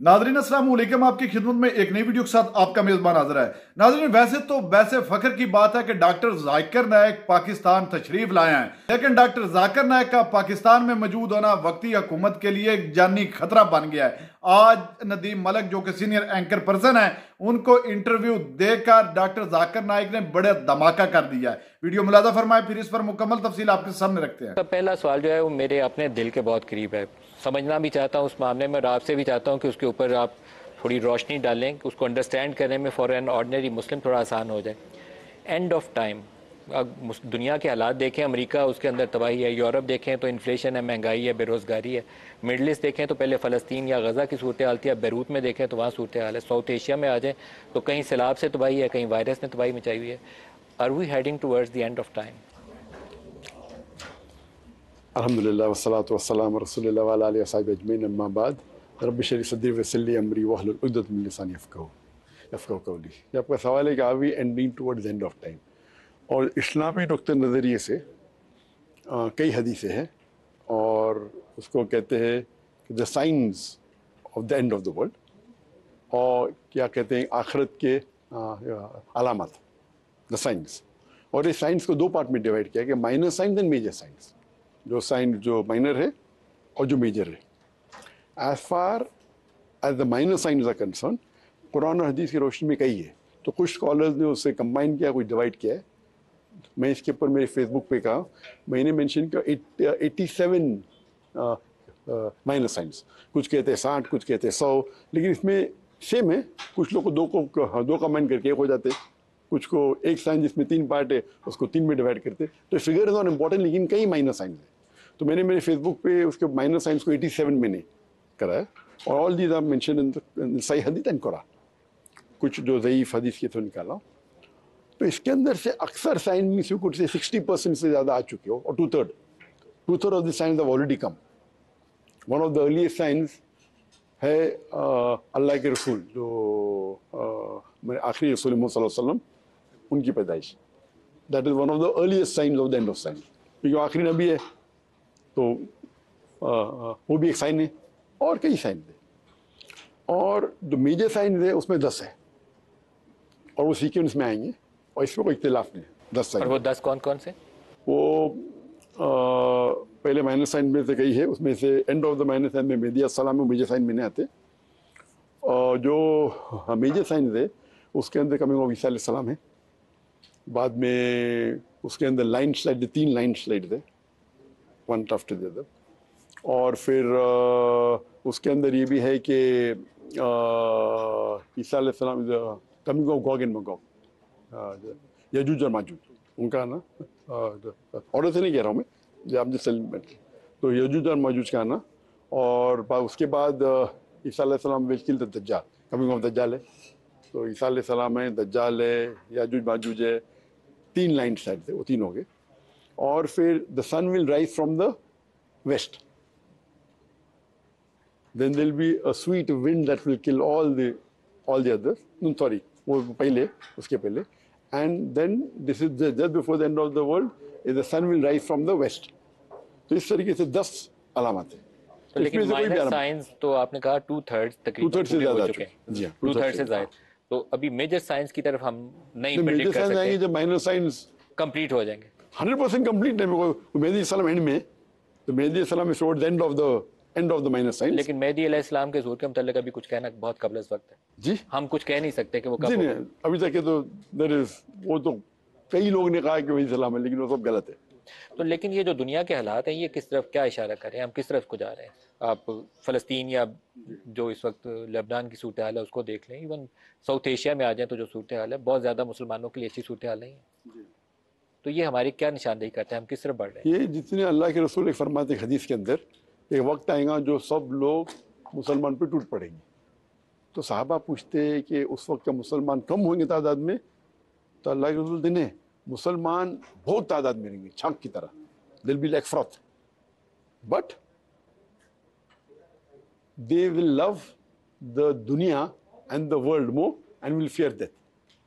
नाज़रीन अस्सलाम वालेकुम, आपकी खिदमत में एक नई वीडियो के साथ आपका मेज़बान हाज़िर है। नाज़रीन वैसे फख्र की बात है कि डॉक्टर जाकिर नायक पाकिस्तान तशरीफ लाए हैं, लेकिन डॉक्टर जाकिर नायक का पाकिस्तान में मौजूद होना वक्ती हुकूमत के लिए एक जानी खतरा बन गया है। आज नदीम मलिक जो कि सीनियर एंकर पर्सन है, उनको इंटरव्यू देकर डॉक्टर जाकिर नायक ने बड़े धमाका कर दिया है। वीडियो मुलाजा फरमाए, फिर इस पर मुकम्मल तफसील आपके सामने रखते हैं। तो पहला सवाल जो है वो मेरे अपने दिल के बहुत करीब है, समझना भी चाहता हूँ उस मामले में, और आपसे भी चाहता हूँ कि उसके ऊपर आप थोड़ी रोशनी डालें, कि उसको अंडरस्टैंड करने में फॉर एन ऑर्डिनरी मुस्लिम थोड़ा आसान हो जाए। एंड ऑफ टाइम, दुनिया के हालात देखें, अमेरिका उसके अंदर तबाही है, यूरोप देखें तो इन्फ्लेशन है, महंगाई है, बेरोज़गारी है, मिडल ईस्ट देखें तो पहले फ़लस्तीन या गज़ा की सूरत हाल थी, अब बैरूत में देखें तो वहाँ सूरत हाल है, साउथ एशिया में आ जाएँ तो कहीं सैलाब से तबाही है, कहीं वायरस ने तबाही मचाई हुई है। Are we heading towards the end of time? अल्हम्दुलिल्लाह वस्सलातु वस्सलामु रसूलिल्लाह व अला आलिहि वसहबिहि अजमईन, अम्मा बाद, रब्बि इश्रह ली सदरी वयस्सिर ली अमरी वहलुल उक़दतम मिन लिसानी यफ़क़हू क़ौली। ये आपका सवाल है कि are we ending towards end of time, और इस्लामी नुक्ते नज़रिए से कई हदीसें हैं और उसको कहते हैं कि the science of the end of the world, और क्या कहते हैं आखिरत के अलामत, द साइंस। और इस साइंस को दो पार्ट में डिवाइड किया कि minor science and major science. जो साइंस जो माइनर है और जो मेजर है। As far as the minor science are concern, Quran और हदीस की रोशनी में कई है, तो कुछ स्कॉलर्स ने उससे कंबाइन किया, कुछ डिवाइड किया है। मैं इसके ऊपर मेरे फेसबुक पे कहा, मैंने मेंशन किया 87 माइनर साइंस। कुछ कहते हैं 60, कुछ कहते हैं 100, लेकिन इसमें सेम है। कुछ लोग को दो कंबाइन करके एक हो जाते, कुछ को एक साइंस जिसमें 3 पार्ट है उसको 3 में डिवाइड करते। तो फिगर इज नॉट इम्पॉर्टेंट, लेकिन कई माइनर साइंस है। तो मैंने मेरे फेसबुक पे उसके माइनर साइंस को 87 मैंने कराया, और all these are mention in सही हदीस एंड कुरान। कुछ जो ज़ईफ़ हदीस के तो निकाला, तो इसके अंदर से अक्सर साइंस में कुछ से 60% से ज़्यादा आ चुके हो, और two third of the science have already come. One of the earliest science है अल्लाह के रसूल, जो मेरे आखिरी रसूल मोहम्मद सल्लल्लाहु अलैहि वसल्लम, उनकी पैदाइश। That is one of the earliest science of the end of science, क्योंकि आखिरी नबी है तो वो भी एक साइन है, और कई साइन है। और जो मेजर साइन है उसमें 10 है, और वो सीक्वेंस में आएंगे, और इसमें कोई इख्तिलाफ नहीं है। 10 साइन। और वो 10 कौन कौन से? वो पहले माइनर साइन में से कई है, उसमें से end of the minor sign में मेहदी अस्सलाम में मेजर साइन में नहीं आते। और जो मेजर साइन है उसके अंदर कमिंग ऑफ ईसा अलैहि सलाम है। बाद में उसके अंदर लाइन स्लाइड, 3 लाइन स्लाइड है, वन आफ्टर द अदर। और फिर उसके अंदर ये भी है कि ईसा अलैहि सलाम कमिंग ऑफ गॉग एंड मैगॉग, यजूज और माजूज, उनका ना ऑर्डर से नहीं कह रहा हूँ मैं, आप जैसे तो यजूज और माजूज का आना। और उसके बाद ईसा अलैहि सलाम विल किल द दज्जाल, कमिंग ऑफ दज्जाल है। तो ईसा अलैहि सलाम है, दज्जाल है, याजूज माजूज है, 3 लाइन साइड थे, वो 3 हो गए। और फिर the sun will rise from the west, then there will be a sweet wind that will kill all the others. No, sorry, वो पहले, उसके पहले। And then this is just before the end of the world, is the sun will rise from the west. तो इस तरीके से 10 अलामत है। तो लेकिन माइनर साइंस तो आपने कहा 2/3 तकरीबन 2/3 से ज़्यादा हो चुके हैं। जी, 2/3 से ज़्यादा। तो अभी मेजर साइंस की तरफ हम नहीं प्रेडिक्ट कर सकते हैं, जब माइनर साइंस कंप्लीट हो जाएंगे। 100% कंप्लीट है। मेहदी सलाम एंड में, तो मेहदी सलाम is towards end of the minor science. लेकिन मेहदी अलैहिस्सलाम के ज़हूर के मुताल्लिक़ अभी कुछ कहना बहुत कबल इस वक्त है जी, हम कुछ कह नहीं सकते कि वो कब होगा। अभी तक तो वो तो कई लोग ने कहा कि वही सलाम है, लेकिन वो सब गलत है। तो लेकिन ये जो दुनिया के हालात हैं, ये किस तरफ क्या इशारा कर रहे हैं, हम किस तरफ को जा रहे हैं? आप फ़लस्तीन या जो इस वक्त लेबनान की सूरत हाल है उसको देख लें, इवन साउथ एशिया में आ जाए तो जो सूरत हाल है बहुत ज़्यादा मुसलमानों के लिए अच्छी सूरत हाल नहीं है। तो ये हमारी क्या निशानदेही करते हैं, हम किस तरफ बढ़ रहे हैं? ये जितने अल्लाह के रसूल एक फरमाते हैं हदीस के अंदर, एक वक्त आएगा जो सब लोग मुसलमान पे टूट पड़ेंगे। तो साहबा पूछते हैं कि उस वक्त का मुसलमान कम होंगे तादाद में? तो अल्लाह के रसूल दिन मुसलमान बहुत तादाद में रहेंगे, छाक की तरह, दिल be like froth, but they will love the दुनिया and the world more and will fear death.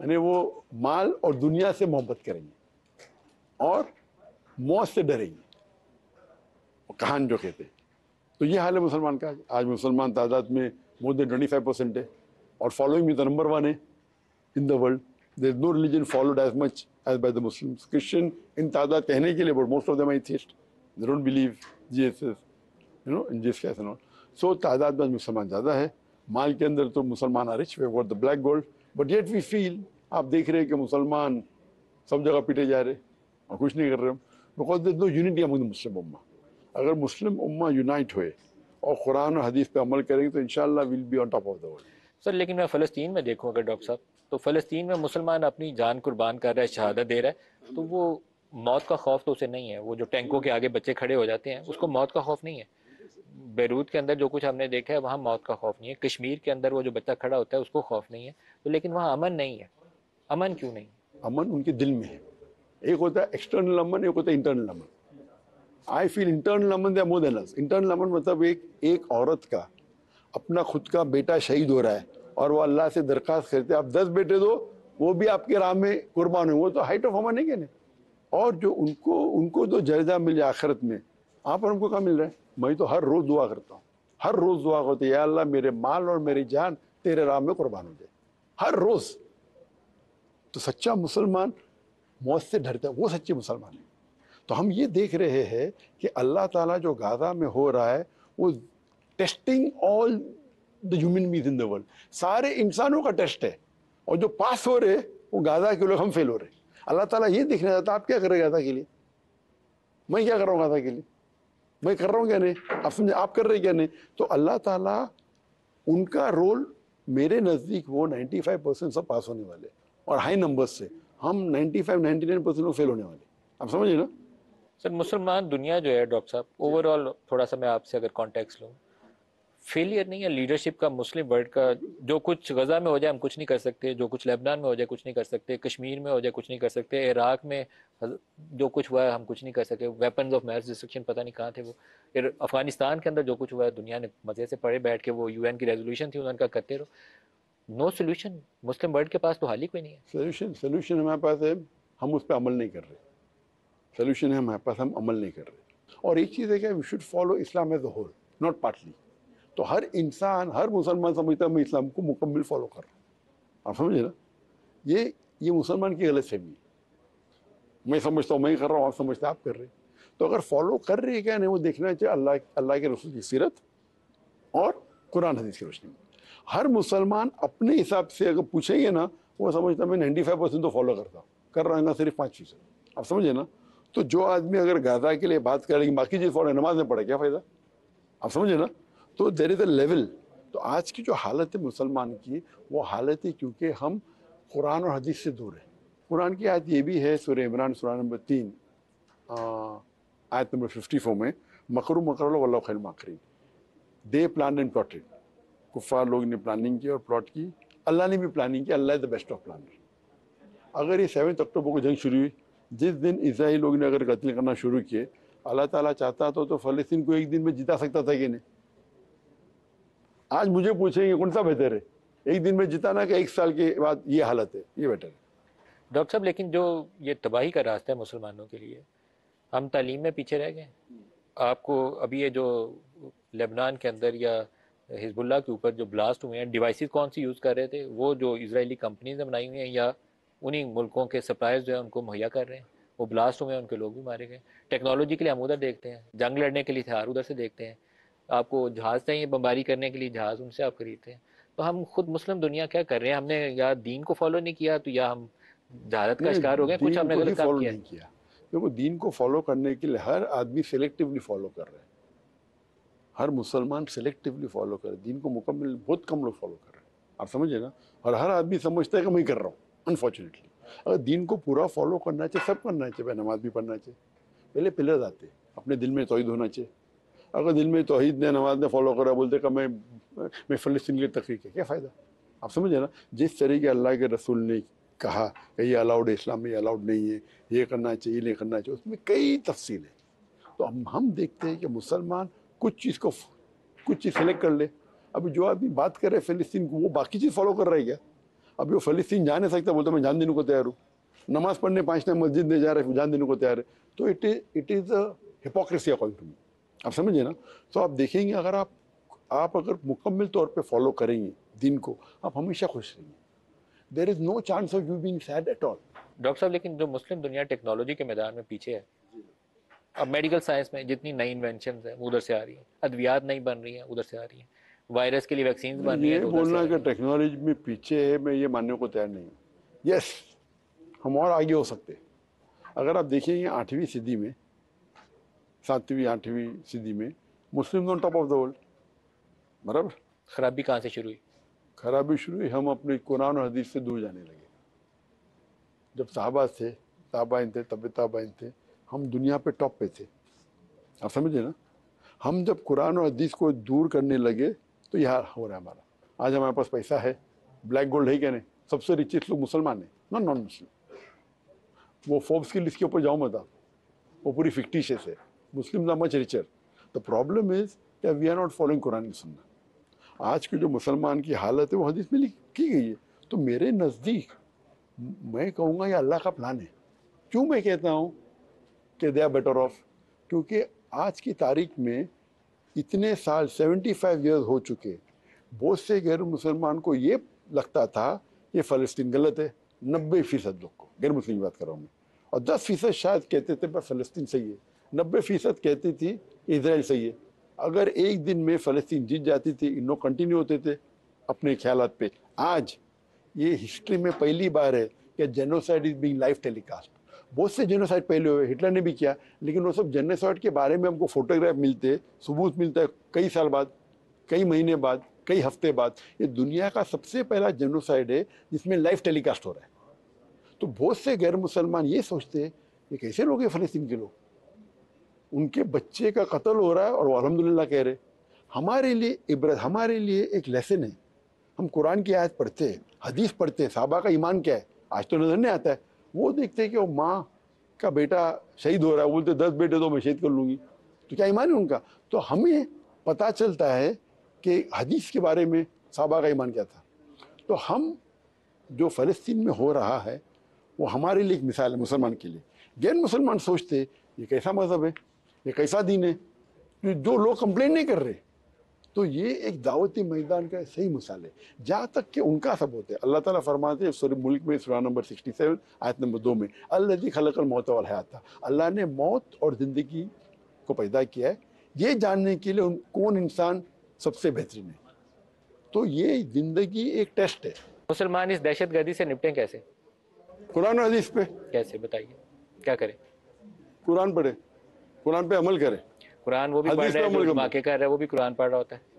यानी वो माल और दुनिया से मोहब्बत करेंगे और मौत से डरेंगे, कहान जो कहते हैं। तो ये हाल है मुसलमान का। आज मुसलमान तादाद में more than 25% है, और following with the number 1 है in the world. There is no religion followed as much as by the Muslims. Christian in तादाद कहने के लिए, but most of them are atheists. They don't believe Jesus, in Jesus Christ and all. So तादाद में मुसलमान ज़्यादा है. माल के अंदर तो मुसलमान are rich, we have got the black gold, but yet we feel, आप देख रहे हैं कि मुसलमान सब जगह पीटे जा रहे और कुछ नहीं कर रहे हम, because there is no unity among the Muslim ummah. अगर मुस्लिम उम्मा यूनाइट हुए और कुरान और हदीस पे अमल करेंगे तो इंशाल्लाह will be on top of the world. Sir लेकिन मैं फ़लस्तीन में देखूँ अगर डॉक्टर साहब, तो फ़लस्तीन में मुसलमान अपनी जान कुर्बान कर रहा है, शहादत दे रहा है, तो वो मौत का खौफ तो उसे नहीं है. वो जो टैंकों के आगे बच्चे खड़े हो जाते हैं, उसको मौत का खौफ नहीं है. बैरूत के अंदर जो कुछ हमने देखा है वहाँ मौत का खौफ नहीं है. कश्मीर के अंदर वो जो बच्चा खड़ा होता है उसको खौफ नहीं है. तो लेकिन वहाँ अमन नहीं है. अमन क्यों नहीं? अमन उनके दिल में है. एक होता है एक्सटर्नल अमन, एक होता है इंटरनल अमन. आई फील इंटरनल अमन they more than us. Internal अमन मतलब एक औरत का अपना खुद का बेटा शहीद हो रहा है और वो अल्लाह से दरख्वास्त करते हैं आप 10 बेटे दो, वो भी आपके राह में कुर्बान हो, वो तो हाइट ऑफ अमन है क्या नहीं. और जो उनको तो जर्जा मिल जाए आखिरत में, आप और हमको क्या मिल रहा है. मैं तो हर रोज़ दुआ करता हूँ, हर रोज़ दुआ करता हूँ, या अल्लाह मेरे माल और मेरी जान तेरे राह में कुर्बान हो जाए, हर रोज़. तो सच्चा मुसलमान मौत से डरता है, वो सच्चे मुसलमान है. तो हम ये देख रहे हैं कि अल्लाह ताला जो गाज़ा में हो रहा है वो testing all the human beings in the world. सारे इंसानों का टेस्ट है, और जो पास हो रहे वो गाज़ा के लोग, हम फेल हो रहे. अल्लाह ताला ये देखना चाहता आप क्या कर रहे गाज़ा के लिए, मैं क्या कर रहा हूँ गाज़ा के लिए, मैं कर रहा हूँ क्या नहीं, आप समझे, आप कर रहे क्या नहीं. तो अल्लाह ताला उनका रोल मेरे नज़दीक वो 95% सब पास होने वाले और हाई नंबर्स से, हम 95-99% लोग फेल होने वाले. आप समझिए ना. सर मुसलमान दुनिया जो है डॉक्टर साहब, ओवरऑल थोड़ा सा मैं आपसे अगर कॉन्टेक्स्ट लूँ, फेलियर नहीं है लीडरशिप का मुस्लिम वर्ल्ड का. जो कुछ गज़ा में हो जाए हम कुछ नहीं कर सकते, जो कुछ लेबनान में हो जाए कुछ नहीं कर सकते, कश्मीर में हो जाए कुछ नहीं कर सकते, इराक में जो कुछ हुआ है हम कुछ नहीं कर सके, वेपन्स ऑफ मैस डिस्ट्रक्शन पता नहीं कहाँ थे वो, फिर अफगानिस्तान के अंदर जो कुछ हुआ है दुनिया ने मज़े से पड़े बैठ के, वो UN की रेजोल्यूशन थी उन्होंने कहा करते रहो. No solution. मुस्लिम वर्ल्ड के पास तो हाल ही कोई नहीं है. सोल्यूशन हमारे पास है, हम उस पर अमल नहीं कर रहे. सोल्यूशन है हमारे पास, हम अमल नहीं कर रहे. और एक चीज़ है कि we should follow Islam as a whole, not partly. तो हर इंसान, हर मुसलमान समझता है मैं इस्लाम को मुकम्मल फॉलो कर रहा हूँ. आप समझे ना, ये मुसलमान की गलत फहमी है. मैं समझता हूँ मैं कर रहा हूँ, आप समझते आप कर रहे. तो अगर फॉलो कर रहे हैं क्या नहीं, वो देखना चाहिए अल्लाह के रसूल की सीरत और कुरान हदीस की रोशनी में. हर मुसलमान अपने हिसाब से अगर पूछेंगे ना, वो समझता मैं 95% तो फॉलो करता हूँ, कर रहा है सिर्फ 5%. आप समझे ना. तो जो आदमी अगर गाज़ा के लिए बात करेगी बाकी चीज़ फॉलो, नमाज में पढ़े क्या फ़ायदा. आप समझे ना. तो देयर इज़ अ लेवल. तो आज की जो हालत है मुसलमान की, वो हालत है क्योंकि हम कुरान और हदीस से दूर हैं. कुरान की आयत ये भी है, सूरह इमरान सूरा नंबर 3 आयत नंबर 54 में, मकरू मकर वल्लाहु खैरुल माकिरीन. They plan and plotted. कुफ़ार लोग ने प्लानिंग की और प्लॉट की, अल्लाह ने भी प्लानिंग की. Allah is the best of planner. अगर ये 7 अक्टूबर को जंग शुरू हुई, जिस दिन इसराइल लोग ने अगर कत्ल करना शुरू किए, अल्लाह ताला चाहता तो फ़लस्तीन को एक दिन में जिता सकता था कि नहीं. आज मुझे पूछेंगे कौन सा बेहतर है, एक दिन में जिताना कि 1 साल के बाद ये हालत है, ये बेटर है. डॉक्टर साहब लेकिन जो ये तबाही का रास्ता है मुसलमानों के लिए, हम तालीम में पीछे रह गए. आपको अभी ये जो लेबनान के अंदर या हिजबुल्लाह के ऊपर जो ब्लास्ट हुए हैं, डिवाइसेस कौन सी यूज़ कर रहे थे, वो जो इजरायली कंपनीज ने बनाई हुई हैं या उन्हीं मुल्कों के सप्लायर्स जो है उनको मुहैया कर रहे हैं. वो ब्लास्ट हुए हैं, उनके लोग भी मारे गए. टेक्नोलॉजी के लिए हम उधर देखते हैं, जंग लड़ने के लिए हथियार उधर से देखते हैं, आपको जहाज़ चाहिए बमबारी करने के लिए जहाज़ उनसे आप खरीदते हैं. तो हम खुद मुस्लिम दुनिया क्या कर रहे हैं, हमने या दीन को फॉलो नहीं किया तो या हम जहालत का शिकार हो गए, कुछ हमने गलत काम किया. देखो दीन को फॉलो करने के लिए हर आदमी सेलेक्टिवली फॉलो कर रहे हैं. हर मुसलमान सेलेक्टिवली फॉलो कर रहे हैं, दीन को मुकम्मल बहुत कम लोग फॉलो कर रहे हैं. आप समझे ना. और हर आदमी समझता है कि मैं कर रहा हूँ. अनफॉर्चुनेटली अगर दीन को पूरा फॉलो करना चाहिए, सब करना चाहिए, नमाज भी पढ़ना चाहिए. पहले पिलर्स आते, अपने दिल में तौहीद होना चाहिए. अगर दिल में तौहीद ने नमाज ने फॉलो करा, बोलते कि मैं फ़लस्तीन की तहरीक है, क्या फ़ायदा. आप समझे ना. जिस तरीके अल्लाह के रसूल ने कहा कि ये अलाउड है, इस्लाम में ये अलाउड नहीं है, ये करना चाहिए, ये नहीं करना चाहिए, उसमें कई तफसील है. तो हम देखते हैं कि मुसलमान कुछ चीज़ सेलेक्ट कर ले. अभी जो आदमी बात कर रहे हैं फ़लस्तीन को, वो बाकी चीज़ फॉलो कर रहा है क्या. अभी वो फ़लस्तीन जा नहीं सकता, बोलते मैं जान देने को तैयार हूँ. नमाज़ पढ़ने 5 टाइम मस्जिद में जा रहे, जान देने को तैयार है. तो it is a hypocrisy according to me. आप समझिए ना. तो आप देखेंगे अगर आप آپ اگر مکمل طور پہ فالو کریں گے دین کو آپ ہمیشہ خوش رہیں گے. There is no chance of you being sad at all. Doctor صاحب لیکن جو مسلم دنیا ٹیکنالوجی کے میدان میں پیچھے ہے, اب میڈیکل سائنس میں جتنی نئی انوینشنز ہیں ادھر سے آ رہی ہیں, ادویات نہیں بن رہی ہیں ادھر سے آ رہی ہیں, وائرس کے لیے ویکسینز بن رہی ہیں. یہ بولنا کہ ٹیکنالوجی میں پیچھے ہے, میں یہ ماننے کو تیار نہیں ہوں. یس ہم اور آگے ہو سکتے. اگر آپ دیکھیں گے 8ویں صدی میں 7ویں 8ویں صدی میں Muslim on top of the world. برابر. خرابی کہاں سے شروع ہوئی؟ خرابی شروع ہوئی, ہم اپنے قرآن اور حدیث سے دور جانے لگے. جب صحابہ تھے, تابعین تھے, طب تابعین تھے, ہم دنیا پہ ٹاپ پہ تھے. آپ سمجھے نا. ہم جب قرآن اور حدیث کو دور کرنے لگے تو یہ ہو رہا ہے ہمارا. آج ہمارے پاس پیسہ ہے, بلیک گولڈ ہے کیا نہیں, سب سے ریچسٹ لوگ مسلمان ہیں, نان مسلم. وہ فوربس کی لسٹ کے اوپر جاؤ مت آپ, وہ پوری فکٹیشیس ہے. مسلم مچ ریچر. دا پرابلم از کہ وی آر ناٹ فالوئنگ قرآن کی سنت. آج کے جو مسلمان کی حالت ہے وہ حدیث میں کی گئی ہے. تو میرے نزدیک میں کہوں گا یہ اللہ کا پلان ہے. کیوں میں کہتا ہوں کہ دے آر بیٹر آف؟ کیونکہ آج کی تاریخ میں اتنے سال 75 ایئرز ہو چکے, بہت سے غیر مسلمان کو یہ لگتا تھا کہ فلسطین غلط ہے. 90% لوگ کو, غیر مسلم کی بات کر رہا ہوں میں, اور 10% شاید کہتے تھے بس فلسطین صحیح ہے. 90% کہتی تھی اسرائیل صحیح ہے. اگر ایک دن میں فلسطین جیت جاتی تھی, انہوں کنٹینیو ہوتے تھے اپنے خیالات پہ. آج یہ ہسٹری میں پہلی بار ہے کہ genocide is being live telecast. بہت سے جینوسائڈ پہلے ہوئے, ہٹلر نے بھی کیا, لیکن وہ سب جینوسائڈ کے بارے میں ہم کو فوٹوگراف ملتے, ثبوت ملتا ہے کئی سال بعد, کئی مہینے بعد, کئی ہفتے بعد. یہ دنیا کا سب سے پہلا جینوسائڈ ہے جس میں لائف ٹیلی کاسٹ ہو رہا ہے. تو بہت سے غیر مسلمان یہ سوچتے ہیں یہ کیسے لوگ ہیں فلسطین کے لوگ, ان کے بچے کا قتل ہو رہا ہے اور وہ الحمدللہ کہہ رہے. ہمارے لیے عبرت, ہمارے لیے ایک لیسن ہے. ہم قرآن کی آیت پڑھتے ہیں, حدیث پڑھتے ہیں, صحابہ کا ایمان کیا ہے آج تو نظر نہیں آتا ہے. وہ دیکھتے ہیں کہ وہ ماں کا بیٹا شہید ہو رہا ہے, وہ بولتے 10 بیٹے تو میں شہید کر لوں گی. تو کیا ایمان ہے ان کا؟ تو ہمیں پتہ چلتا ہے کہ حدیث کے بارے میں صحابہ کا ایمان کیا تھا. تو ہم جو فلسطین میں ہو رہا ہے وہ ہمارے لیے ایک مثال ہے مسلمان کے لیے. غیر مسلمان سوچتے یہ کیسا مذہب ہے, یہ کیسا دین ہے جو لوگ کمپلین نہیں کر رہے. تو یہ ایک دعوتی میدان کا صحیح مثال ہے جہاں تک کہ ان کا ثبوت ہے. اللہ تعالیٰ فرماتے ہیں سورہ ملک میں سورہ نمبر 67 آیت نمبر 2 میں, الذی خلق الموت والحیات, اللہ نے موت اور زندگی کو پیدا کیا ہے یہ جاننے کے لیے کون انسان سب سے بہترین ہے. تو یہ زندگی ایک ٹیسٹ ہے. مسلمان اس دہشت گردی سے نپٹیں کیسے؟ قرآن و حدیث پہ. کیسے بتائیے, کیا کریں؟ قرآن پڑھے, قرآن پہ عمل کرے. قرآن وہ بھی پڑھ رہا ہے, جو دھماکے کر رہا ہے وہ بھی قرآن پڑھ رہا ہوتا ہے.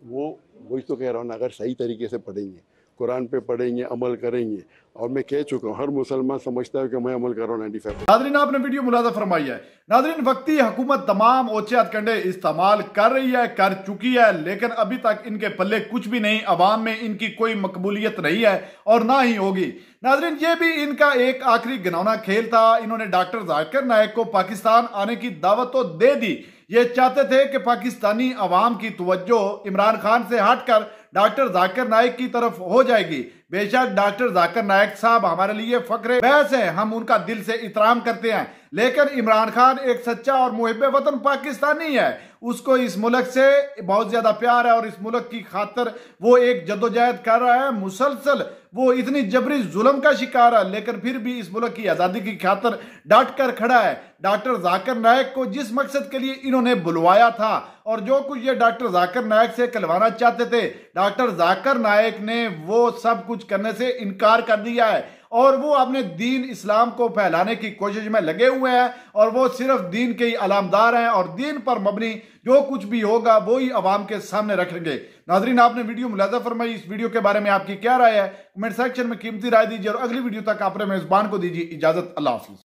وہی تو کہہ رہا ہوں نا, اگر صحیح طریقے سے پڑھیں گے, قرآن پہ پڑھیں گے, عمل کریں گے. اور میں کہہ چکا ہوں ہر مسلمان سمجھتا ہے کہ میں عمل کر رہا ہوں 95%. ناظرین آپ نے ویڈیو ملاحظہ فرمائی ہے. ناظرین وقتی حکومت تمام اوچے ہتھ کنڈے استعمال کر رہی ہے, کر چکی ہے, لیکن ابھی تک ان کے پلے کچھ بھی نہیں. عوام میں ان کی کوئی مقبولیت نہیں ہے اور نہ ہی ہوگی. ناظرین یہ بھی ان کا ایک آخری گنونا کھیل تھا. انہوں نے ڈاکٹر ذاکر نائک کو پاکستان آنے کی دعوت تو دے دی. یہ چاہتے تھے کہ پاکستانی عوام کی توجہ عمران خان سے ہٹ کر ڈاکٹر ذاکر نائک کی طرف ہو جائے گی. بے شک ڈاکٹر ذاکر نائک صاحب ہمارے لیے فخر بحث ہیں, ہم ان کا دل سے احترام کرتے ہیں, لیکن عمران خان ایک سچا اور محب وطن پاکستانی ہے. اس کو اس ملک سے بہت زیادہ پیار ہے اور اس ملک کی خاطر وہ ایک جدوجہد کر رہا ہے مسلسل. وہ اتنی جبری ظلم کا شکار ہے لیکن پھر بھی اس ملک کی آزادی کی خاطر ڈٹ کر کھڑا ہے. ڈاکٹر ذاکر نائک کو جس مقصد کے لیے انہوں نے بلوایا تھا اور جو کچھ یہ ڈاکٹر ذاکر نائک سے کلوانا چاہتے تھے, ڈاکٹر ذاکر نائک نے وہ سب کچھ کرنے سے انکار کر دیا ہے اور وہ اپنے دین اسلام کو پھیلانے کی کوشش میں لگے ہوئے ہیں اور وہ صرف دین کے ہی علامدار ہیں اور دین پر مبنی جو کچھ بھی ہوگا وہی عوام کے سامنے رکھیں گے. ناظرین آپ نے ویڈیو ملاحظہ فرمائی, اس ویڈیو کے بارے میں آپ کی کیا رائے ہے؟ کمنٹ سیکشن میں قیمتی رائے دیجیے اور اگلی ویڈیو تک آپ اپنے میزبان کو دیجیے اجازت. اللہ حافظ.